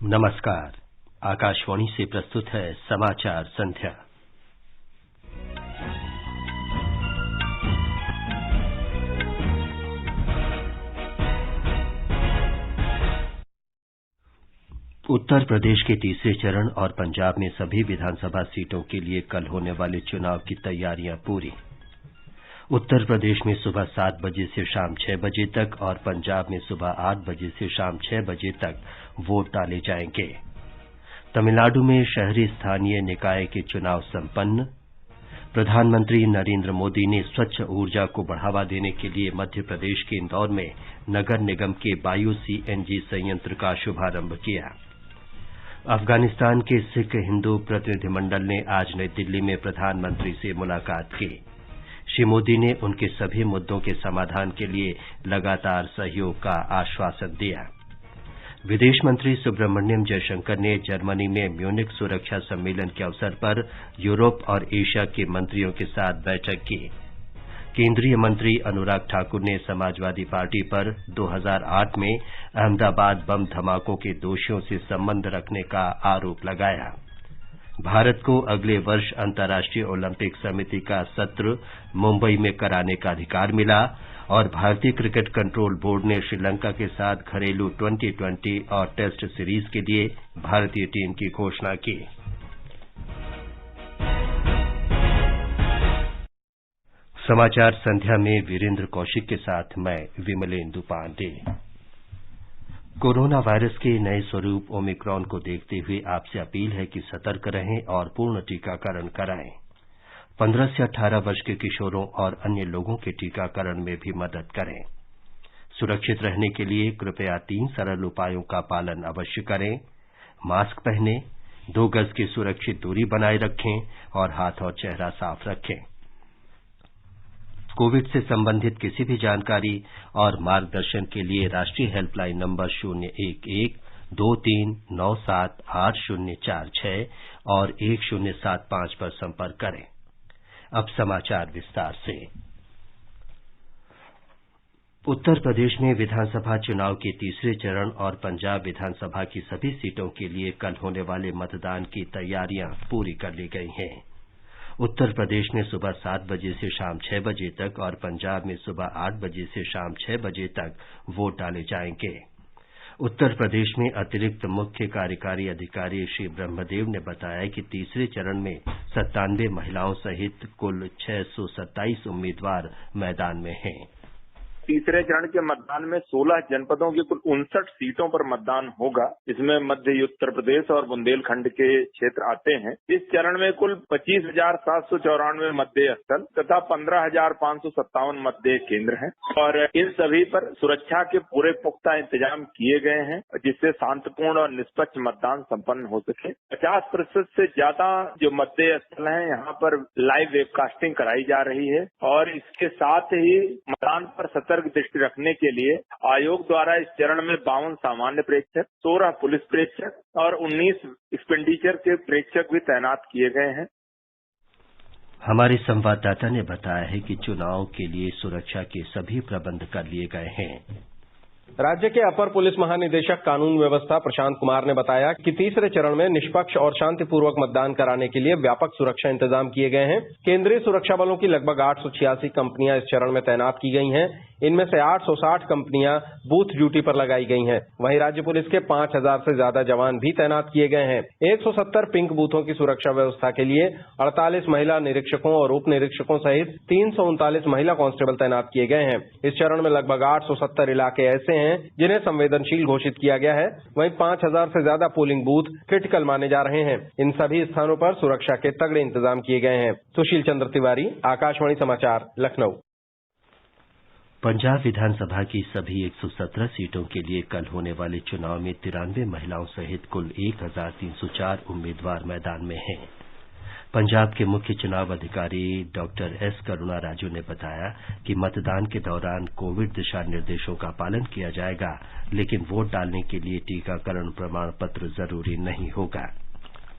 नमस्कार। आकाशवाणी से प्रस्तुत है समाचार संध्या। उत्तर प्रदेश के तीसरे चरण और पंजाब में सभी विधानसभा सीटों के लिए कल होने वाले चुनाव की तैयारियां पूरी। उत्तर प्रदेश में सुबह 7 बजे से शाम 6 बजे तक और पंजाब में सुबह 8 बजे से शाम 6 बजे तक वोट डाले जाएंगे। तमिलनाडु में शहरी स्थानीय निकाय के चुनाव संपन्न। प्रधानमंत्री नरेंद्र मोदी ने स्वच्छ ऊर्जा को बढ़ावा देने के लिए मध्य प्रदेश के इंदौर में नगर निगम के बायो सीएनजी संयंत्र का शुभारंभ किया। अफगानिस्तान के सिख हिंदू प्रतिनिधिमंडल ने आज नई दिल्ली में प्रधानमंत्री से मुलाकात की। श्री मोदी ने उनके सभी मुद्दों के समाधान के लिए लगातार सहयोग का आश्वासन दिया। विदेश मंत्री सुब्रमण्यम जयशंकर ने जर्मनी में म्यूनिख सुरक्षा सम्मेलन के अवसर पर यूरोप और एशिया के मंत्रियों के साथ बैठक की। केंद्रीय मंत्री अनुराग ठाकुर ने समाजवादी पार्टी पर 2008 में अहमदाबाद बम धमाकों के दोषियों से संबंध रखने का आरोप लगाया। भारत को अगले वर्ष अंतर्राष्ट्रीय ओलंपिक समिति का सत्र मुंबई में कराने का अधिकार मिला और भारतीय क्रिकेट कंट्रोल बोर्ड ने श्रीलंका के साथ घरेलू T20 और टेस्ट सीरीज के लिए भारतीय टीम की घोषणा की। समाचार संध्या में वीरेंद्र कौशिक के साथ मैं विमलेंदु पांडे। कोरोना वायरस के नए स्वरूप ओमिक्रॉन को देखते हुए आपसे अपील है कि सतर्क रहें और पूर्ण टीकाकरण कराएं। 15 से 18 वर्ष के किशोरों और अन्य लोगों के टीकाकरण में भी मदद करें। सुरक्षित रहने के लिए कृपया 3 सरल उपायों का पालन अवश्य करें। मास्क पहनें, 2 गज की सुरक्षित दूरी बनाए रखें और हाथ और चेहरा साफ रखें। कोविड से संबंधित किसी भी जानकारी और मार्गदर्शन के लिए राष्ट्रीय हेल्पलाइन नंबर 011-2397-8046 और 1075 पर संपर्क करें। अब समाचार विस्तार से। उत्तर प्रदेश में विधानसभा चुनाव के तीसरे चरण और पंजाब विधानसभा की सभी सीटों के लिए कल होने वाले मतदान की तैयारियां पूरी कर ली गई हैं। उत्तर प्रदेश में सुबह 7 बजे से शाम 6 बजे तक और पंजाब में सुबह 8 बजे से शाम 6 बजे तक वोट डाले जाएंगे। उत्तर प्रदेश में अतिरिक्त मुख्य कार्यकारी अधिकारी श्री ब्रह्मदेव ने बताया कि तीसरे चरण में 97 महिलाओं सहित कुल 627 उम्मीदवार मैदान में हैं। तीसरे चरण के मतदान में 16 जनपदों की कुल 59 सीटों पर मतदान होगा। इसमें मध्य उत्तर प्रदेश और बुंदेलखंड के क्षेत्र आते हैं। इस चरण में कुल 25,794 मतदेय स्थल तथा 15,557 मतदेय केंद्र हैं और इन सभी पर सुरक्षा के पूरे पुख्ता इंतजाम किए गए हैं जिससे शांतिपूर्ण और निष्पक्ष मतदान संपन्न हो सके। 50% से ज्यादा जो मतदेय स्थल हैं यहाँ पर लाइव वेबकास्टिंग कराई जा रही है और इसके साथ ही मतदान पर सतर्क दृष्टि रखने के लिए आयोग द्वारा इस चरण में 52 सामान्य प्रेक्षक, 16 पुलिस प्रेक्षक और 19 एक्सपेंडिचर के प्रेक्षक भी तैनात किए गए हैं। हमारे संवाददाता ने बताया है कि चुनाव के लिए सुरक्षा के सभी प्रबंध कर लिए गए हैं। राज्य के अपर पुलिस महानिदेशक कानून व्यवस्था प्रशांत कुमार ने बताया कि तीसरे चरण में निष्पक्ष और शांतिपूर्वक मतदान कराने के लिए व्यापक सुरक्षा इंतजाम किए गए हैं। केंद्रीय सुरक्षा बलों की लगभग 886 कंपनियां इस चरण में तैनात की गई हैं। इनमें से 860 कंपनियां बूथ ड्यूटी पर लगाई गई हैं। वहीं राज्य पुलिस के 5000 से ज्यादा जवान भी तैनात किए गए हैं। 170 पिंक बूथों की सुरक्षा व्यवस्था के लिए 48 महिला निरीक्षकों और उप निरीक्षकों सहित 339 महिला कांस्टेबल तैनात किए गए हैं। इस चरण में लगभग 870 इलाके ऐसे हैं जिन्हें संवेदनशील घोषित किया गया है। वहीं 5000 से ज्यादा पोलिंग बूथ क्रिटिकल माने जा रहे हैं। इन सभी स्थानों पर सुरक्षा के तगड़े इंतजाम किए गए हैं। सुशील चंद्र तिवारी, आकाशवाणी समाचार, लखनऊ। पंजाब विधानसभा की सभी 117 सीटों के लिए कल होने वाले चुनाव में 93 महिलाओं सहित कुल 1304 उम्मीदवार मैदान में हैं। पंजाब के मुख्य चुनाव अधिकारी डॉक्टर एस करुणा राजू ने बताया कि मतदान के दौरान कोविड दिशा निर्देशों का पालन किया जाएगा, लेकिन वोट डालने के लिए टीकाकरण प्रमाण पत्र जरूरी नहीं होगा।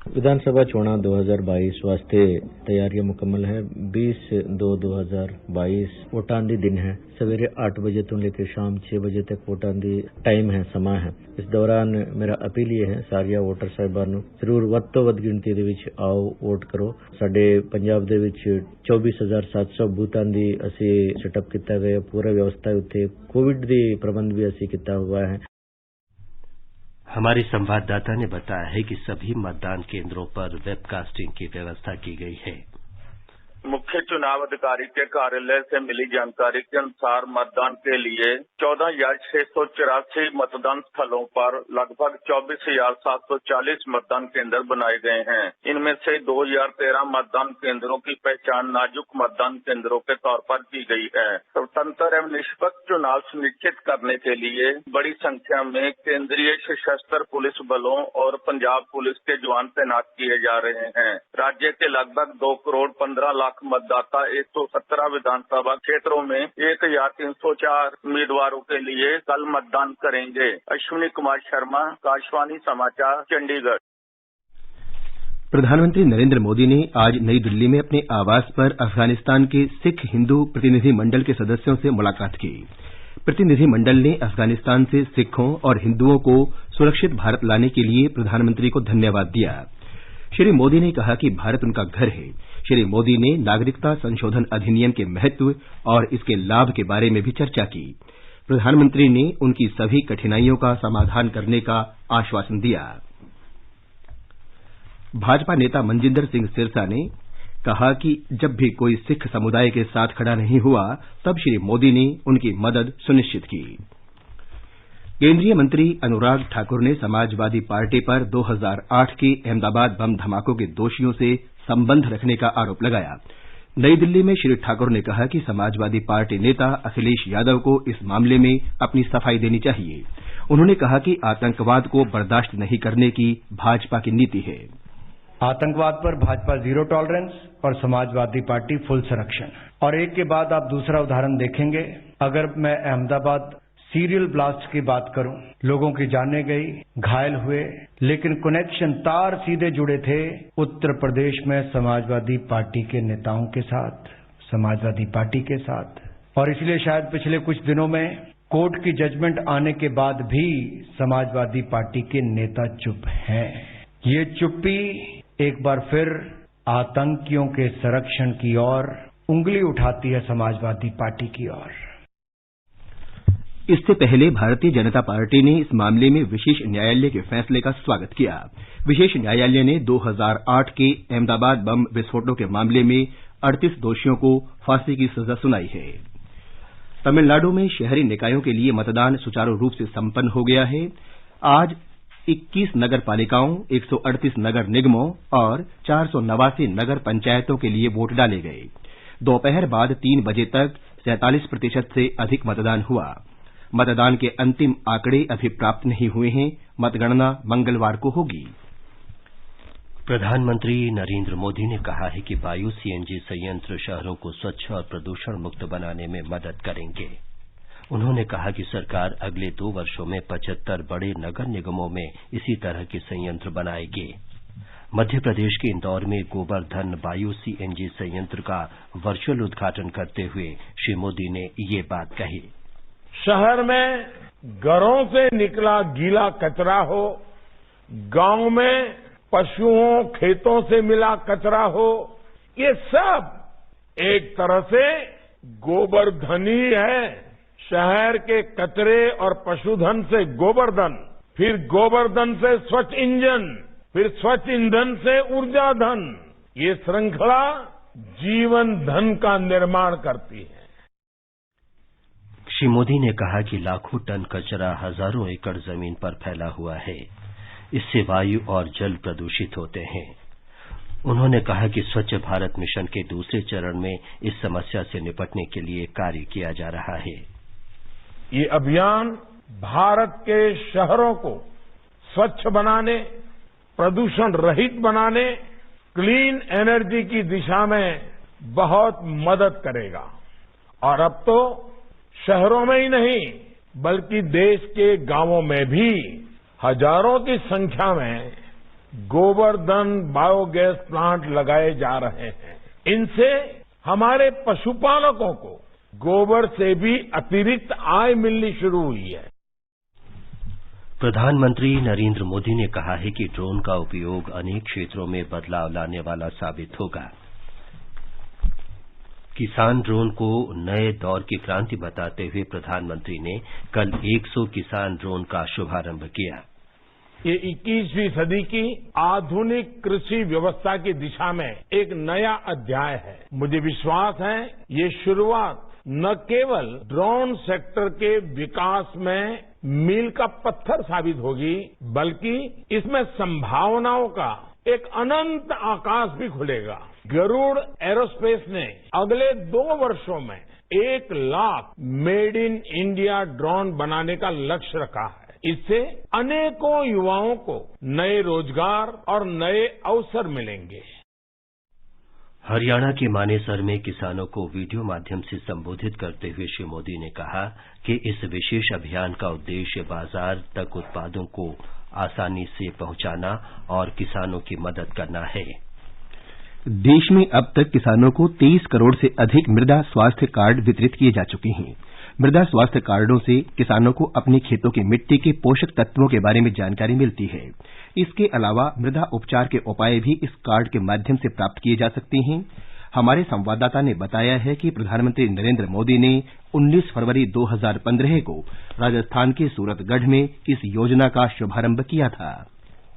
विधानसभा चुनाव 2022 वास्ते तैयारियां मुकम्मल है। 20/2/2022 वोटांदी दिन है। सवेरे 8 बजे तो लेकर शाम 6 बजे तक वोटांदी टाइम है, समय है। इस दौरान मेरा अपील ये है सारिया वोटर साहिबान ਨੂੰ ਜ਼ਰੂਰ ਵੱਧ ਤੋਂ ਵੱਧ ਗਿਣਤੀ ਦੇ ਵਿੱਚ ਆਓ, ਵੋਟ ਕਰੋ। ਸਾਡੇ ਪੰਜਾਬ ਦੇ ਵਿੱਚ 24700 ਬੂਥਾਂ ਦੀ ਅਸੀਂ ਸੈਟਅਪ ਕੀਤਾ ਹੋਇਆ, ਪੂਰਾ ਵਿਵਸਥਾ ਉੱਤੇ ਕੋविड ਦੀ ਪ੍ਰਬੰਧ ਵੀ ਅਸੀਂ ਕੀਤਾ हुआ है। हमारे संवाददाता ने बताया है कि सभी मतदान केंद्रों पर वेबकास्टिंग की व्यवस्था की गई है। मुख्य चुनाव अधिकारी के कार्यालय से मिली जानकारी के अनुसार मतदान के लिए 14,684 मतदान स्थलों पर लगभग 24,740 मतदान केंद्र बनाए गए हैं। इनमें से 2013 मतदान केंद्रों की पहचान नाजुक मतदान केंद्रों के तौर पर की गई है। स्वतंत्र एवं निष्पक्ष चुनाव सुनिश्चित करने के लिए बड़ी संख्या में केंद्रीय सशस्त्र पुलिस बलों और पंजाब पुलिस के जवान तैनात किए जा रहे हैं। राज्य के लगभग 2 करोड़ 15 लाख मतदाता 117 विधानसभा क्षेत्रों में 1,304 उम्मीदवारों के लिए कल मतदान करेंगे। अश्विनी कुमार शर्मा, आकाशवाणी समाचार, चंडीगढ़। प्रधानमंत्री नरेंद्र मोदी ने आज नई दिल्ली में अपने आवास पर अफगानिस्तान के सिख हिंदू प्रतिनिधि मंडल के सदस्यों से मुलाकात की। प्रतिनिधि मंडल ने अफगानिस्तान से सिखों और हिंदुओं को सुरक्षित भारत लाने के लिए प्रधानमंत्री को धन्यवाद दिया। श्री मोदी ने कहा कि भारत उनका घर है। श्री मोदी ने नागरिकता संशोधन अधिनियम के महत्व और इसके लाभ के बारे में भी चर्चा की। प्रधानमंत्री ने उनकी सभी कठिनाइयों का समाधान करने का आश्वासन दिया। भाजपा नेता मनजिंदर सिंह सिरसा ने कहा कि जब भी कोई सिख समुदाय के साथ खड़ा नहीं हुआ, तब श्री मोदी ने उनकी मदद सुनिश्चित की। केंद्रीय मंत्री अनुराग ठाकुर ने समाजवादी पार्टी पर 2008 के अहमदाबाद बम धमाकों के दोषियों से संबंध रखने का आरोप लगाया। नई दिल्ली में श्री ठाकुर ने कहा कि समाजवादी पार्टी नेता अखिलेश यादव को इस मामले में अपनी सफाई देनी चाहिए। उन्होंने कहा कि आतंकवाद को बर्दाश्त नहीं करने की भाजपा की नीति है। आतंकवाद पर भाजपा जीरो टॉलरेंस और समाजवादी पार्टी फुल संरक्षण। और एक के बाद आप दूसरा उदाहरण देखेंगे। अगर मैं अहमदाबाद सीरियल ब्लास्ट की बात करूं, लोगों की जानें गई, घायल हुए, लेकिन कनेक्शन तार सीधे जुड़े थे उत्तर प्रदेश में समाजवादी पार्टी के नेताओं के साथ, समाजवादी पार्टी के साथ। और इसलिए शायद पिछले कुछ दिनों में कोर्ट की जजमेंट आने के बाद भी समाजवादी पार्टी के नेता चुप हैं। ये चुप्पी एक बार फिर आतंकियों के संरक्षण की ओर उंगली उठाती है, समाजवादी पार्टी की ओर। इससे पहले भारतीय जनता पार्टी ने इस मामले में विशेष न्यायालय के फैसले का स्वागत किया। विशेष न्यायालय ने 2008 के अहमदाबाद बम विस्फोटों के मामले में 38 दोषियों को फांसी की सजा सुनाई है। तमिलनाडु में शहरी निकायों के लिए मतदान सुचारू रूप से संपन्न हो गया है। आज 21 नगर पालिकाओं, 138 नगर निगमों और 489 नगर पंचायतों के लिए वोट डाले गए। दोपहर बाद 3 बजे तक 47% से अधिक मतदान हुआ। मतदान के अंतिम आंकड़े अभी प्राप्त नहीं हुए हैं। मतगणना मंगलवार को होगी। प्रधानमंत्री नरेंद्र मोदी ने कहा है कि बायो सीएनजी संयंत्र शहरों को स्वच्छ और प्रदूषण मुक्त बनाने में मदद करेंगे। उन्होंने कहा कि सरकार अगले 2 वर्षों में 75 बड़े नगर निगमों में इसी तरह के संयंत्र बनाएगी। मध्य प्रदेश के इंदौर में गोवर्धन बायो सीएनजी संयंत्र का वर्चुअल उद्घाटन करते हुए श्री मोदी ने ये बात कही। शहर में घरों से निकला गीला कचरा हो, गांव में पशुओं खेतों से मिला कचरा हो, ये सब एक तरह से गोबरधन ही है। शहर के कचरे और पशुधन से गोबरधन, फिर गोबरधन से स्वच्छ इंजन, फिर स्वच्छ ईंधन से ऊर्जा धन, ये श्रृंखला जीवन धन का निर्माण करती है। श्री मोदी ने कहा कि लाखों टन कचरा हजारों एकड़ जमीन पर फैला हुआ है। इससे वायु और जल प्रदूषित होते हैं। उन्होंने कहा कि स्वच्छ भारत मिशन के दूसरे चरण में इस समस्या से निपटने के लिए कार्य किया जा रहा है। ये अभियान भारत के शहरों को स्वच्छ बनाने, प्रदूषण रहित बनाने, क्लीन एनर्जी की दिशा में बहुत मदद करेगा। और अब तो शहरों में ही नहीं, बल्कि देश के गांवों में भी हजारों की संख्या में गोवर्धन बायोगैस प्लांट लगाए जा रहे हैं। इनसे हमारे पशुपालकों को गोबर से भी अतिरिक्त आय मिलनी शुरू हुई है। प्रधानमंत्री नरेंद्र मोदी ने कहा है कि ड्रोन का उपयोग अनेक क्षेत्रों में बदलाव लाने वाला साबित होगा। किसान ड्रोन को नए दौर की क्रांति बताते हुए प्रधानमंत्री ने कल 100 किसान ड्रोन का शुभारंभ किया। ये 21वीं सदी की आधुनिक कृषि व्यवस्था की दिशा में एक नया अध्याय है। मुझे विश्वास है ये शुरुआत न केवल ड्रोन सेक्टर के विकास में मील का पत्थर साबित होगी, बल्कि इसमें संभावनाओं का एक अनंत आकाश भी खुलेगा। गरुड़ एरोस्पेस ने अगले 2 वर्षों में 1 lakh made in India drone बनाने का लक्ष्य रखा है। इससे अनेकों युवाओं को नए रोजगार और नए अवसर मिलेंगे। हरियाणा के मानेसर में किसानों को वीडियो माध्यम से संबोधित करते हुए श्री मोदी ने कहा कि इस विशेष अभियान का उद्देश्य बाजार तक उत्पादों को आसानी से पहुंचाना और किसानों की मदद करना है। देश में अब तक किसानों को 23 करोड़ से अधिक मृदा स्वास्थ्य कार्ड वितरित किए जा चुके हैं। मृदा स्वास्थ्य कार्डों से किसानों को अपने खेतों की मिट्टी के पोषक तत्वों के बारे में जानकारी मिलती है। इसके अलावा मृदा उपचार के उपाय भी इस कार्ड के माध्यम से प्राप्त किए जा सकते हैं। हमारे संवाददाता ने बताया है कि प्रधानमंत्री नरेंद्र मोदी ने 19 फरवरी 2015 को राजस्थान के सूरतगढ़ में इस योजना का शुभारंभ किया था।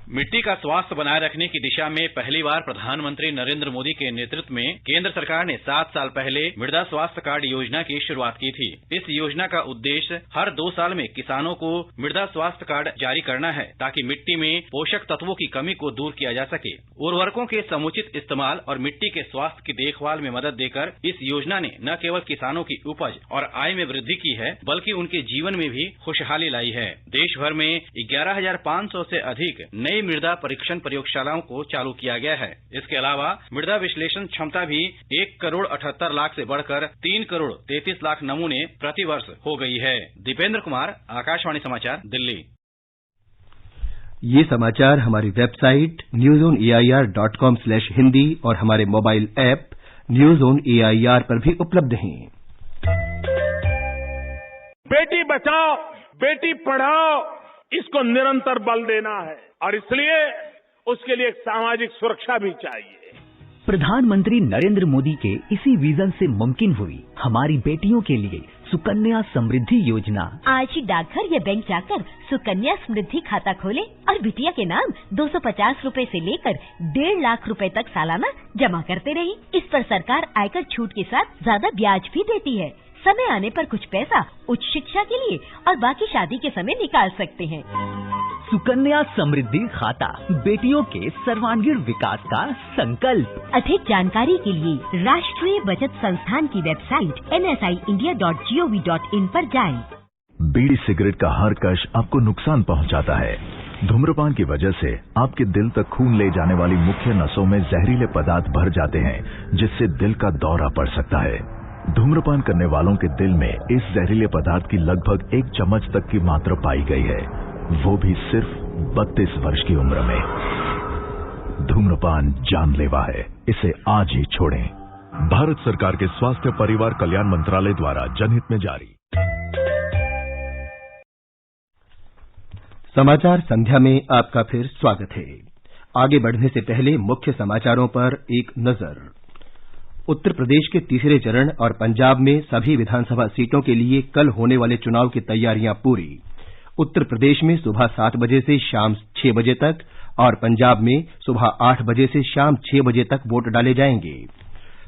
मिट्टी का स्वास्थ्य बनाए रखने की दिशा में पहली बार प्रधानमंत्री नरेंद्र मोदी के नेतृत्व में केंद्र सरकार ने 7 साल पहले मृदा स्वास्थ्य कार्ड योजना की शुरुआत की थी। इस योजना का उद्देश्य हर 2 साल में किसानों को मृदा स्वास्थ्य कार्ड जारी करना है, ताकि मिट्टी में पोषक तत्वों की कमी को दूर किया जा सके। उर्वरकों के समुचित इस्तेमाल और मिट्टी के स्वास्थ्य की देखभाल में मदद देकर इस योजना ने न केवल किसानों की उपज और आय में वृद्धि की है, बल्कि उनके जीवन में भी खुशहाली लाई है। देश भर में 11,500 से अधिक नई मृदा परीक्षण प्रयोगशालाओं को चालू किया गया है। इसके अलावा मृदा विश्लेषण क्षमता भी 1 करोड़ 78 लाख से बढ़कर 3 करोड़ 33 लाख नमूने प्रतिवर्ष हो गई है। दीपेंद्र कुमार, आकाशवाणी समाचार, दिल्ली। ये समाचार हमारी वेबसाइट newsonair.com/hindi और हमारे mobile app news on AIR पर भी उपलब्ध हैं। बेटी बचाओ, बेटी पढ़ाओ, इसको निरंतर बल देना है और इसलिए उसके लिए एक सामाजिक सुरक्षा भी चाहिए। प्रधानमंत्री नरेंद्र मोदी के इसी विजन से मुमकिन हुई हमारी बेटियों के लिए सुकन्या समृद्धि योजना। आज ही डाकघर या बैंक जाकर सुकन्या समृद्धि खाता खोलें और बिटिया के नाम 250 रूपए से लेकर 1.5 लाख रूपए तक सालाना जमा करते रहें। इस पर सरकार आयकर छूट के साथ ज्यादा ब्याज भी देती है। समय आने पर कुछ पैसा उच्च शिक्षा के लिए और बाकी शादी के समय निकाल सकते हैं। सुकन्या समृद्धि खाता, बेटियों के सर्वांगीण विकास का संकल्प। अधिक जानकारी के लिए राष्ट्रीय बचत संस्थान की वेबसाइट nsiindia.gov.in पर जाएं। बीड़ी सिगरेट का हर कश आपको नुकसान पहुंचाता है। धूम्रपान की वजह से आपके दिल तक खून ले जाने वाली मुख्य नसों में जहरीले पदार्थ भर जाते हैं, जिससे दिल का दौरा पड़ सकता है। धूम्रपान करने वालों के दिल में इस जहरीले पदार्थ की लगभग 1 चम्मच तक की मात्रा पाई गई है, वो भी सिर्फ 32 वर्ष की उम्र में। धूम्रपान जानलेवा है, इसे आज ही छोड़ें। भारत सरकार के स्वास्थ्य परिवार कल्याण मंत्रालय द्वारा जनहित में जारी। समाचार संध्या में आपका फिर स्वागत है। आगे बढ़ने से पहले मुख्य समाचारों पर एक नजर। उत्तर प्रदेश के तीसरे चरण और पंजाब में सभी विधानसभा सीटों के लिए कल होने वाले चुनाव की तैयारियां पूरी। उत्तर प्रदेश में सुबह 7 बजे से शाम 6 बजे तक और पंजाब में सुबह 8 बजे से शाम 6 बजे तक वोट डाले जाएंगे।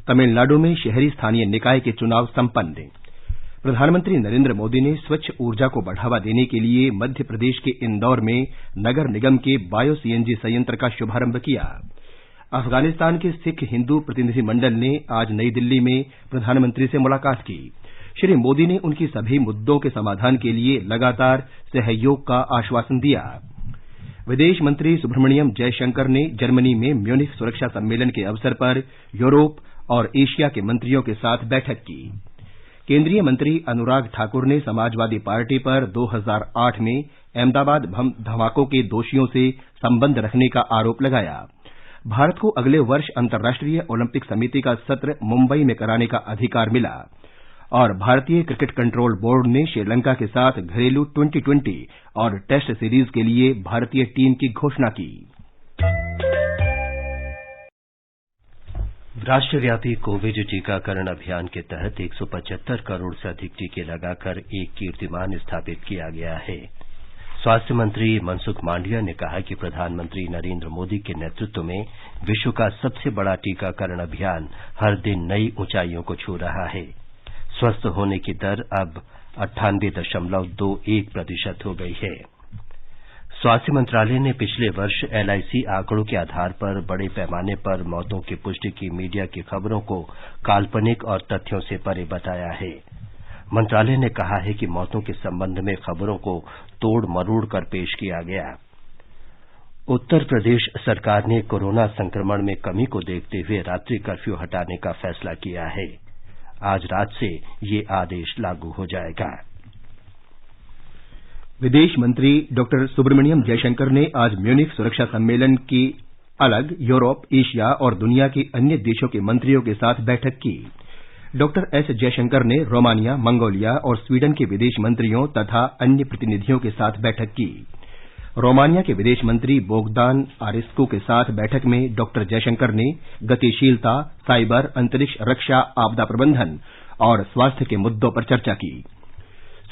तमिलनाडु में शहरी स्थानीय निकाय के चुनाव संपन्न। प्रधानमंत्री नरेंद्र मोदी ने स्वच्छ ऊर्जा को बढ़ावा देने के लिए मध्य प्रदेश के इंदौर में नगर निगम के बायो सीएनजी संयंत्र का शुभारंभ किया। अफगानिस्तान के सिख हिंदू प्रतिनिधिमंडल ने आज नई दिल्ली में प्रधानमंत्री से मुलाकात की। श्री मोदी ने उनकी सभी मुद्दों के समाधान के लिए लगातार सहयोग का आश्वासन दिया। विदेश मंत्री सुब्रमण्यम जयशंकर ने जर्मनी में म्यूनिख सुरक्षा सम्मेलन के अवसर पर यूरोप और एशिया के मंत्रियों के साथ बैठक की। केंद्रीय मंत्री अनुराग ठाकुर ने समाजवादी पार्टी पर 2008 में अहमदाबाद बम धमाकों के दोषियों से संबंध रखने का आरोप लगाया। भारत को अगले वर्ष अंतर्राष्ट्रीय ओलंपिक समिति का सत्र मुंबई में कराने का अधिकार मिला और भारतीय क्रिकेट कंट्रोल बोर्ड ने श्रीलंका के साथ घरेलू T20 और टेस्ट सीरीज के लिए भारतीय टीम की घोषणा की। राष्ट्रव्यापी कोविड टीकाकरण अभियान के तहत 175 करोड़ से अधिक टीके लगाकर एक कीर्तिमान स्थापित किया गया है। स्वास्थ्य मंत्री मनसुख मांडविया ने कहा कि प्रधानमंत्री नरेंद्र मोदी के नेतृत्व में विश्व का सबसे बड़ा टीकाकरण अभियान हर दिन नई ऊंचाइयों को छू रहा है। स्वस्थ होने की दर अब 98.21% हो गई है। स्वास्थ्य मंत्रालय ने पिछले वर्ष LIC आंकड़ों के आधार पर बड़े पैमाने पर मौतों की पुष्टि की मीडिया की खबरों को काल्पनिक और तथ्यों से परे बताया है। मंत्रालय ने कहा है कि मौतों के संबंध में खबरों को तोड़ मरोड़ कर पेश किया गया। उत्तर प्रदेश सरकार ने कोरोना संक्रमण में कमी को देखते हुए रात्रि कर्फ्यू हटाने का फैसला किया है। आज रात से ये आदेश लागू हो जाएगा। विदेश मंत्री डॉक्टर सुब्रमण्यम जयशंकर ने आज म्यूनिख सुरक्षा सम्मेलन की अलग यूरोप, एशिया और दुनिया के अन्य देशों के मंत्रियों के साथ बैठक की। डॉक्टर एस जयशंकर ने रोमानिया, मंगोलिया और स्वीडन के विदेश मंत्रियों तथा अन्य प्रतिनिधियों के साथ बैठक की। रोमानिया के विदेश मंत्री बोगदान आरेस्कू के साथ बैठक में डॉक्टर जयशंकर ने गतिशीलता, साइबर, अंतरिक्ष रक्षा, आपदा प्रबंधन और स्वास्थ्य के मुद्दों पर चर्चा की।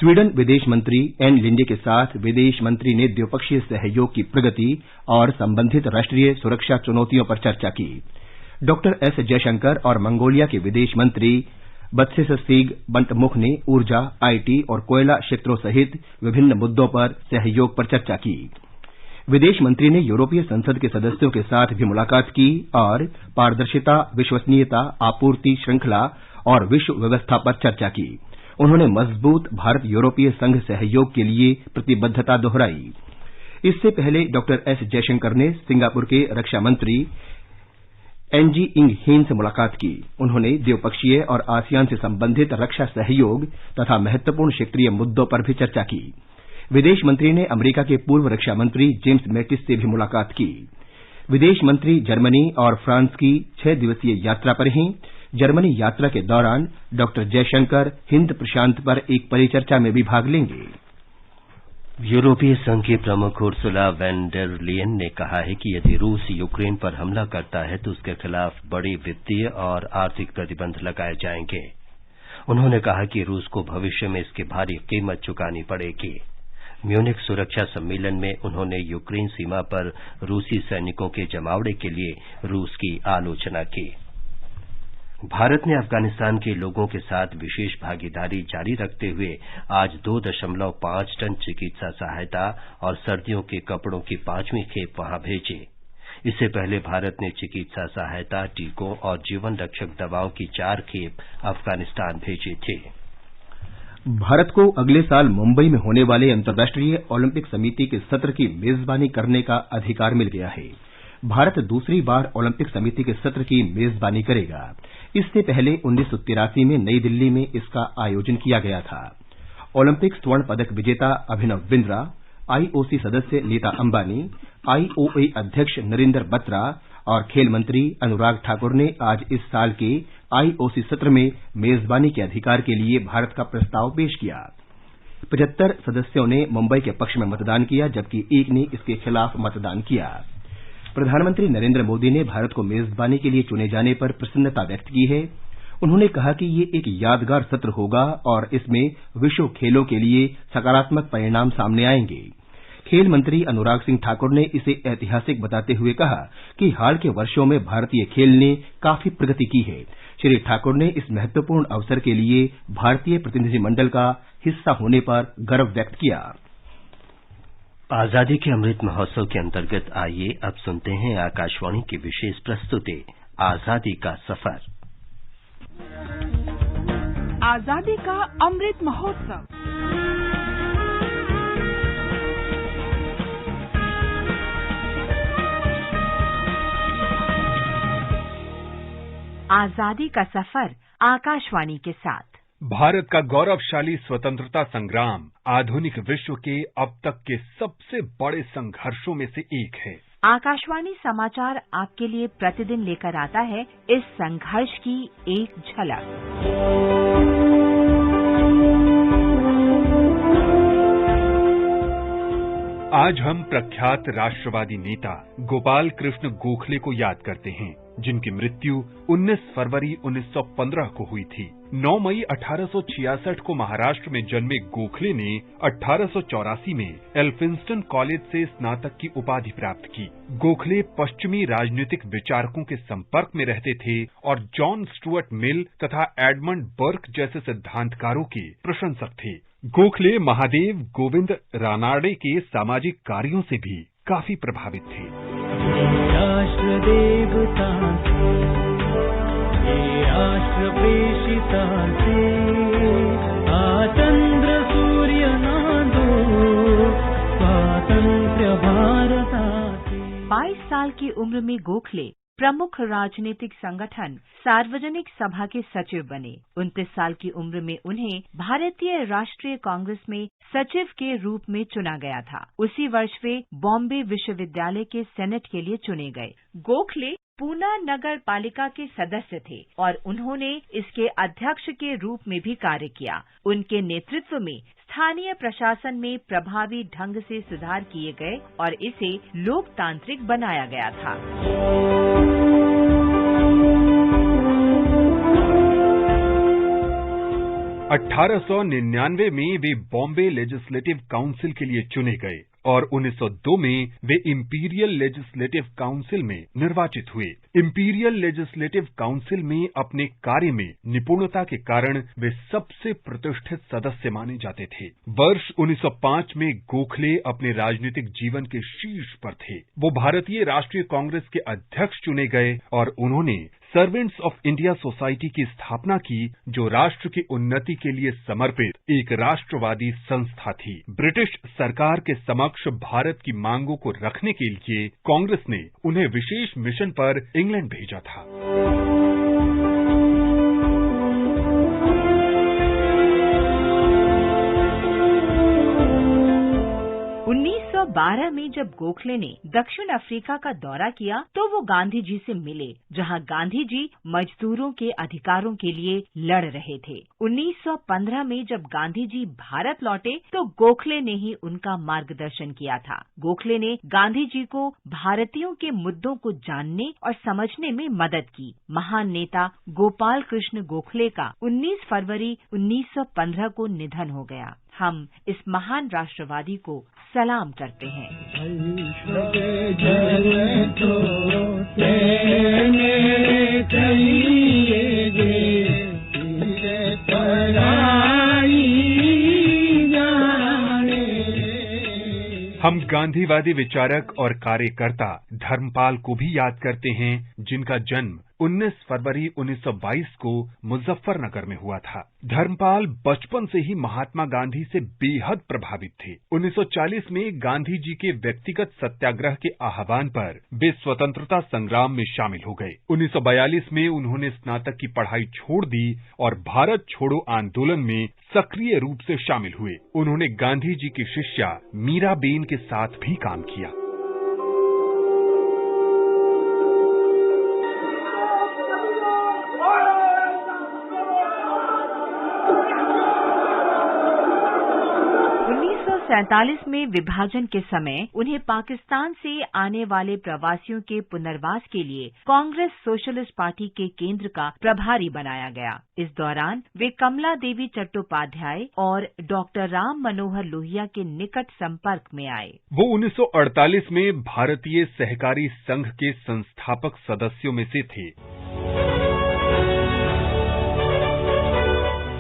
स्वीडन विदेश मंत्री एन लिंडे के साथ विदेश मंत्री ने द्विपक्षीय सहयोग की प्रगति और संबंधित राष्ट्रीय सुरक्षा चुनौतियों पर चर्चा की। डॉक्टर एस जयशंकर और मंगोलिया के विदेश मंत्री बत्सिस्सीग बंटमुख ने ऊर्जा, IT और कोयला क्षेत्रों सहित विभिन्न मुद्दों पर सहयोग पर चर्चा की। विदेश मंत्री ने यूरोपीय संसद के सदस्यों के साथ भी मुलाकात की और पारदर्शिता, विश्वसनीयता, आपूर्ति श्रृंखला और विश्व व्यवस्था पर चर्चा की। उन्होंने मजबूत भारत यूरोपीय संघ सहयोग के लिए प्रतिबद्धता दोहराई। इससे पहले डॉक्टर एस जयशंकर ने सिंगापुर के रक्षा मंत्री NG इंग हेन से मुलाकात की। उन्होंने द्विपक्षीय और आसियान से संबंधित रक्षा सहयोग तथा महत्वपूर्ण क्षेत्रीय मुद्दों पर भी चर्चा की। विदेश मंत्री ने अमेरिका के पूर्व रक्षा मंत्री जेम्स मैटिस से भी मुलाकात की। विदेश मंत्री जर्मनी और फ्रांस की 6 दिवसीय यात्रा पर हैं। जर्मनी यात्रा के दौरान डॉक्टर जयशंकर हिंद प्रशांत पर एक परिचर्चा में भी भाग लेंगे। यूरोपीय संघ की प्रमुख उर्सुला वैन डेर लियन ने कहा है कि यदि रूस यूक्रेन पर हमला करता है तो उसके खिलाफ बड़े वित्तीय और आर्थिक प्रतिबंध लगाए जाएंगे। उन्होंने कहा कि रूस को भविष्य में इसकी भारी कीमत चुकानी पड़ेगी। म्यूनिख सुरक्षा सम्मेलन में उन्होंने यूक्रेन सीमा पर रूसी सैनिकों के जमावड़े के लिए रूस की आलोचना की। भारत ने अफगानिस्तान के लोगों के साथ विशेष भागीदारी जारी रखते हुए आज 2.5 टन चिकित्सा सहायता और सर्दियों के कपड़ों की 5वीं खेप वहां भेजी। इससे पहले भारत ने चिकित्सा सहायता, टीकों और जीवन रक्षक दवाओं की 4 खेप अफगानिस्तान भेजी थी। भारत को अगले साल मुंबई में होने वाले अंतर्राष्ट्रीय ओलंपिक समिति के सत्र की मेजबानी करने का अधिकार मिल गया है। भारत दूसरी बार ओलंपिक समिति के सत्र की मेजबानी करेगा। इससे पहले 1983 में नई दिल्ली में इसका आयोजन किया गया था। ओलंपिक स्वर्ण पदक विजेता अभिनव बिंद्रा, IOC सदस्य नीता अंबानी, IOA अध्यक्ष नरेंद्र बत्रा और खेल मंत्री अनुराग ठाकुर ने आज इस साल के IOC सत्र में मेजबानी के अधिकार के लिए भारत का प्रस्ताव पेश किया। 75 सदस्यों ने मुंबई के पक्ष में मतदान किया, जबकि 1 ने इसके खिलाफ मतदान किया। प्रधानमंत्री नरेंद्र मोदी ने भारत को मेजबानी के लिए चुने जाने पर प्रसन्नता व्यक्त की है। उन्होंने कहा कि ये एक यादगार सत्र होगा और इसमें विश्व खेलों के लिए सकारात्मक परिणाम सामने आएंगे। खेल मंत्री अनुराग सिंह ठाकुर ने इसे ऐतिहासिक बताते हुए कहा कि हाल के वर्षों में भारतीय खेल ने काफी प्रगति की है। श्री ठाकुर ने इस महत्वपूर्ण अवसर के लिए भारतीय प्रतिनिधिमंडल का हिस्सा होने पर गर्व व्यक्त किया। आजादी के अमृत महोत्सव के अंतर्गत आइए अब सुनते हैं आकाशवाणी की विशेष प्रस्तुति आजादी का सफर। आजादी का अमृत महोत्सव। आजादी का सफर आकाशवाणी के साथ। भारत का गौरवशाली स्वतंत्रता संग्राम आधुनिक विश्व के अब तक के सबसे बड़े संघर्षों में से एक है। आकाशवाणी समाचार आपके लिए प्रतिदिन लेकर आता है इस संघर्ष की एक झलक। आज हम प्रख्यात राष्ट्रवादी नेता गोपाल कृष्ण गोखले को याद करते हैं, जिनकी मृत्यु 19 फरवरी 1915 को हुई थी। 9 मई 1866 को महाराष्ट्र में जन्मे गोखले ने 1884 में एल्फिंस्टन कॉलेज से स्नातक की उपाधि प्राप्त की। गोखले पश्चिमी राजनीतिक विचारकों के संपर्क में रहते थे और जॉन स्टुअर्ट मिल तथा एडमंड बर्क जैसे सिद्धांतकारों के प्रशंसक थे। गोखले महादेव गोविंद रानाडे के सामाजिक कार्यों से भी काफी प्रभावित थे। राष्ट्र देवता राष्ट्र प्रेषिता चंद्र सूर्य नादो स्वातंत्र्य भारता। 22 साल की उम्र में गोखले प्रमुख राजनीतिक संगठन सार्वजनिक सभा के सचिव बने। 29 साल की उम्र में उन्हें भारतीय राष्ट्रीय कांग्रेस में सचिव के रूप में चुना गया था। उसी वर्ष वे बॉम्बे विश्वविद्यालय के सेनेट के लिए चुने गए। गोखले पूना नगर पालिका के सदस्य थे और उन्होंने इसके अध्यक्ष के रूप में भी कार्य किया। उनके नेतृत्व में स्थानीय प्रशासन में प्रभावी ढंग से सुधार किए गए और इसे लोकतांत्रिक बनाया गया था। 1899 में वे बॉम्बे लेजिस्लेटिव काउंसिल के लिए चुने गए और 1902 में वे इंपीरियल लेजिस्लेटिव काउंसिल में निर्वाचित हुए। इंपीरियल लेजिस्लेटिव काउंसिल में अपने कार्य में निपुणता के कारण वे सबसे प्रतिष्ठित सदस्य माने जाते थे। वर्ष 1905 में गोखले अपने राजनीतिक जीवन के शीर्ष पर थे। वो भारतीय राष्ट्रीय कांग्रेस के अध्यक्ष चुने गए और उन्होंने सर्वेंट्स ऑफ इंडिया सोसाइटी की स्थापना की, जो राष्ट्र की उन्नति के लिए समर्पित एक राष्ट्रवादी संस्था थी। ब्रिटिश सरकार के समक्ष भारत की मांगों को रखने के लिए कांग्रेस ने उन्हें विशेष मिशन पर इंग्लैंड भेजा था। 1912 में जब गोखले ने दक्षिण अफ्रीका का दौरा किया तो वो गांधी जी से मिले, जहां गांधी जी मजदूरों के अधिकारों के लिए लड़ रहे थे। 1915 में जब गांधी जी भारत लौटे तो गोखले ने ही उनका मार्गदर्शन किया था। गोखले ने गांधी जी को भारतीयों के मुद्दों को जानने और समझने में मदद की। महान नेता गोपाल कृष्ण गोखले का 19 फरवरी 1915 को निधन हो गया। हम इस महान राष्ट्रवादी को सलाम करते हैं। हम गांधीवादी विचारक और कार्यकर्ता धर्मपाल को भी याद करते हैं, जिनका जन्म 19 फरवरी 1922 को मुजफ्फरनगर में हुआ था। धर्मपाल बचपन से ही महात्मा गांधी से बेहद प्रभावित थे। 1940 में गांधी जी के व्यक्तिगत सत्याग्रह के आह्वान पर वे स्वतंत्रता संग्राम में शामिल हो गए। 1942 में उन्होंने स्नातक की पढ़ाई छोड़ दी और भारत छोड़ो आंदोलन में सक्रिय रूप से शामिल हुए। उन्होंने गांधी जी की शिष्या मीराबेन के साथ भी काम किया। में विभाजन के समय उन्हें पाकिस्तान से आने वाले प्रवासियों के पुनर्वास के लिए कांग्रेस सोशलिस्ट पार्टी के केंद्र का प्रभारी बनाया गया। इस दौरान वे कमला देवी चट्टोपाध्याय और डॉक्टर राम मनोहर लोहिया के निकट संपर्क में आए। वो 1948 में भारतीय सहकारी संघ के संस्थापक सदस्यों में से थे।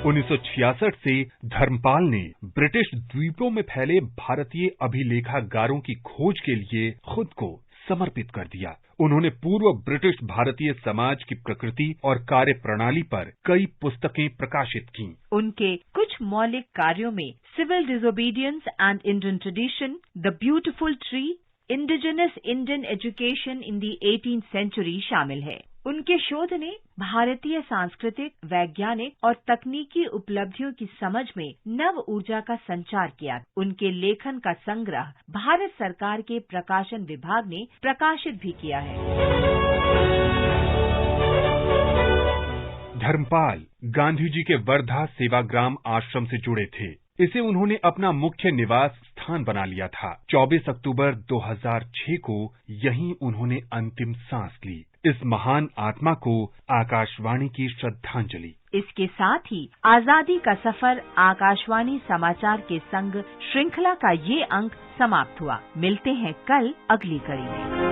1966 से धर्मपाल ने ब्रिटिश द्वीपों में फैले भारतीय अभिलेखागारों की खोज के लिए खुद को समर्पित कर दिया। उन्होंने पूर्व ब्रिटिश भारतीय समाज की प्रकृति और कार्य प्रणाली पर कई पुस्तकें प्रकाशित की। उनके कुछ मौलिक कार्यों में civil disobedience and Indian tradition, the beautiful tree, indigenous Indian education in the 18th century शामिल है। उनके शोध ने भारतीय सांस्कृतिक, वैज्ञानिक और तकनीकी उपलब्धियों की समझ में नव ऊर्जा का संचार किया। उनके लेखन का संग्रह भारत सरकार के प्रकाशन विभाग ने प्रकाशित भी किया है। धर्मपाल गांधी जी के वर्धा सेवाग्राम आश्रम से जुड़े थे। इसे उन्होंने अपना मुख्य निवास स्थान बना लिया था। 24 अक्टूबर 2006 को यहीं उन्होंने अंतिम सांस ली। इस महान आत्मा को आकाशवाणी की श्रद्धांजलि। इसके साथ ही आजादी का सफर आकाशवाणी समाचार के संग श्रृंखला का ये अंक समाप्त हुआ। मिलते हैं कल अगली कड़ी में।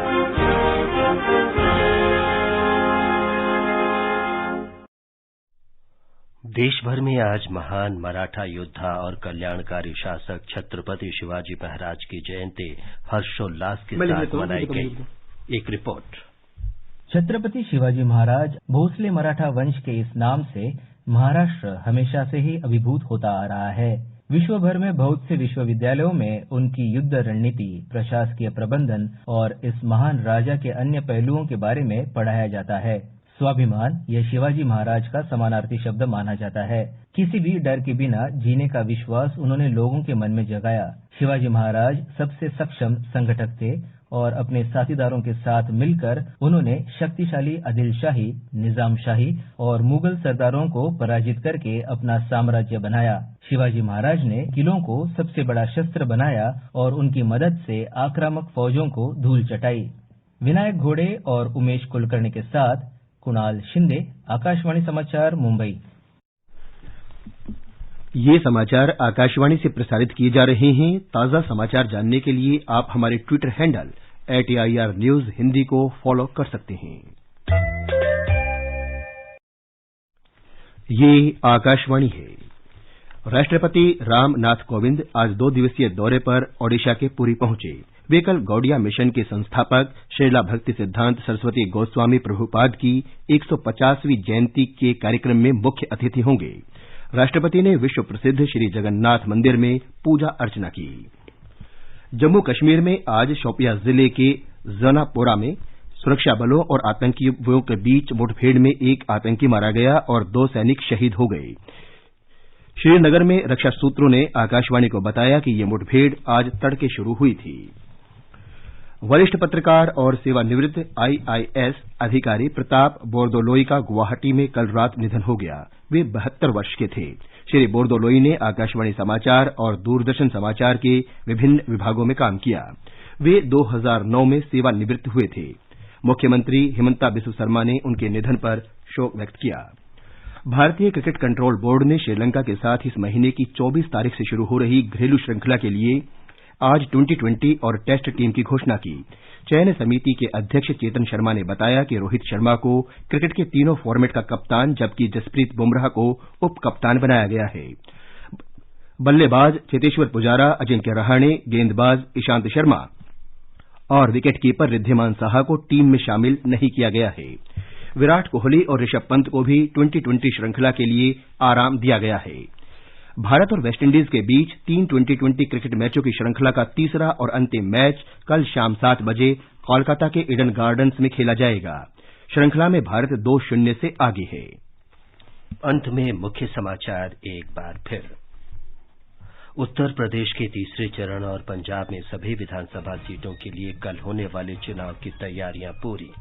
देश भर में आज महान मराठा योद्धा और कल्याणकारी शासक छत्रपति शिवाजी महाराज की जयंती हर्षोल्लास के साथ मनाई गई। एक रिपोर्ट। छत्रपति शिवाजी महाराज भोसले मराठा वंश के इस नाम से महाराष्ट्र हमेशा से ही अभिभूत होता आ रहा है। विश्व भर में बहुत से विश्वविद्यालयों में उनकी युद्ध रणनीति, प्रशासकीय प्रबंधन और इस महान राजा के अन्य पहलुओं के बारे में पढ़ाया जाता है। स्वाभिमान यह शिवाजी महाराज का समानार्थी शब्द माना जाता है। किसी भी डर के बिना जीने का विश्वास उन्होंने लोगों के मन में जगाया। शिवाजी महाराज सबसे सक्षम संगठक थे और अपने साथीदारों के साथ मिलकर उन्होंने शक्तिशाली आदिलशाही, निजामशाही और मुगल सरदारों को पराजित करके अपना साम्राज्य बनाया। शिवाजी महाराज ने किलों को सबसे बड़ा शस्त्र बनाया और उनकी मदद से आक्रामक फौजों को धूल चटाई। विनायक घोड़े और उमेश कुलकर्णी के साथ कुणाल शिंदे, आकाशवाणी समाचार, मुंबई। ये समाचार आकाशवाणी से प्रसारित किए जा रहे हैं। ताजा समाचार जानने के लिए आप हमारे Twitter handle @AIR News Hindi को फॉलो कर सकते हैं। ये आकाशवाणी है। राष्ट्रपति रामनाथ कोविंद आज 2 दिवसीय दौरे पर ओडिशा के पुरी पहुंचे। वे कल गौड़िया मिशन के संस्थापक श्रीला भक्ति सिद्धांत सरस्वती गोस्वामी प्रभुपाद की 150वीं जयंती के कार्यक्रम में मुख्य अतिथि होंगे। राष्ट्रपति ने विश्व प्रसिद्ध श्री जगन्नाथ मंदिर में पूजा अर्चना की। जम्मू कश्मीर में आज शोपियां जिले के जनापोरा में सुरक्षा बलों और आतंकियों के बीच मुठभेड़ में एक आतंकी मारा गया और 2 सैनिक शहीद हो गए। श्रीनगर में रक्षा सूत्रों ने आकाशवाणी को बताया कि ये मुठभेड़ आज तड़के शुरू हुई थी। वरिष्ठ पत्रकार और सेवानिवृत्त IIS अधिकारी प्रताप बोरदोलोई का गुवाहाटी में कल रात निधन हो गया। वे 72 वर्ष के थे। श्री बोरदोलोई ने आकाशवाणी समाचार और दूरदर्शन समाचार के विभिन्न विभागों में काम किया। वे 2009 में सेवानिवृत्त हुए थे। मुख्यमंत्री हिमंता बिस्व शर्मा ने उनके निधन पर शोक व्यक्त किया। भारतीय क्रिकेट कंट्रोल बोर्ड ने श्रीलंका के साथ इस महीने की 24 तारीख से शुरू हो रही घरेलू श्रृंखला के लिए आज 2020 और टेस्ट टीम की घोषणा की। चयन समिति के अध्यक्ष चेतन शर्मा ने बताया कि रोहित शर्मा को क्रिकेट के तीनों फॉर्मेट का कप्तान जबकि जसप्रीत बुमराह को उप कप्तान बनाया गया है। बल्लेबाज चेतेश्वर पुजारा, अजिंक्य रहाणे, गेंदबाज ईशांत शर्मा और विकेटकीपर रिद्धिमान साहा को टीम में शामिल नहीं किया गया है। विराट कोहली और ऋषभ पंत को भी 2020 श्रृंखला के लिए आराम दिया गया है। भारत और वेस्टइंडीज के बीच 3 2020 क्रिकेट मैचों की श्रृंखला का तीसरा और अंतिम मैच कल शाम 7 बजे कोलकाता के ईडन गार्डन्स में खेला जाएगा। श्रृंखला में भारत 2-0 से आगे है। अंत में मुख्य समाचार एक बार फिर। उत्तर प्रदेश के तीसरे चरण और पंजाब में सभी विधानसभा सीटों के लिए कल होने वाले चुनाव की तैयारियां पूरी।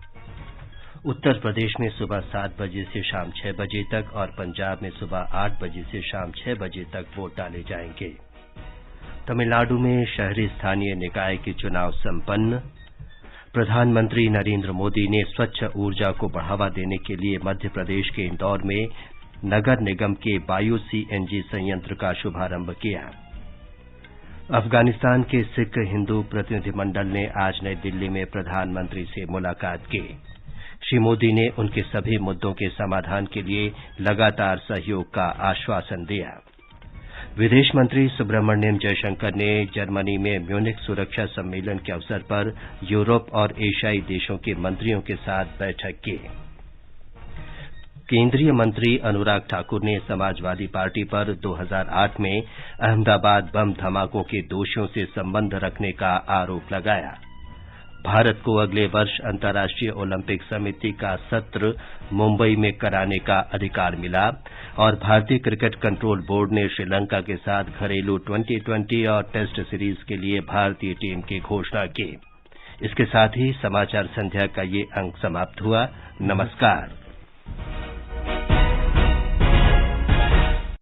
उत्तर प्रदेश में सुबह 7 बजे से शाम 6 बजे तक और पंजाब में सुबह 8 बजे से शाम 6 बजे तक वोट डाले जाएंगे। तमिलनाडु में शहरी स्थानीय निकाय के चुनाव संपन्न। प्रधानमंत्री नरेंद्र मोदी ने स्वच्छ ऊर्जा को बढ़ावा देने के लिए मध्य प्रदेश के इंदौर में नगर निगम के बायो CNG संयंत्र का शुभारंभ किया। अफगानिस्तान के सिख हिंदू प्रतिनिधिमंडल ने आज नई दिल्ली में प्रधानमंत्री से मुलाकात की। श्री मोदी ने उनके सभी मुद्दों के समाधान के लिए लगातार सहयोग का आश्वासन दिया। विदेश मंत्री सुब्रमण्यम जयशंकर ने जर्मनी में म्यूनिख सुरक्षा सम्मेलन के अवसर पर यूरोप और एशियाई देशों के मंत्रियों के साथ बैठक की। केंद्रीय मंत्री अनुराग ठाकुर ने समाजवादी पार्टी पर 2008 में अहमदाबाद बम धमाकों के दोषियों से संबंध रखने का आरोप लगाया। भारत को अगले वर्ष अंतर्राष्ट्रीय ओलंपिक समिति का सत्र मुंबई में कराने का अधिकार मिला। और भारतीय क्रिकेट कंट्रोल बोर्ड ने श्रीलंका के साथ घरेलू T20 और टेस्ट सीरीज के लिए भारतीय टीम की घोषणा की। इसके साथ ही समाचार संध्या का ये अंक समाप्त हुआ। नमस्कार।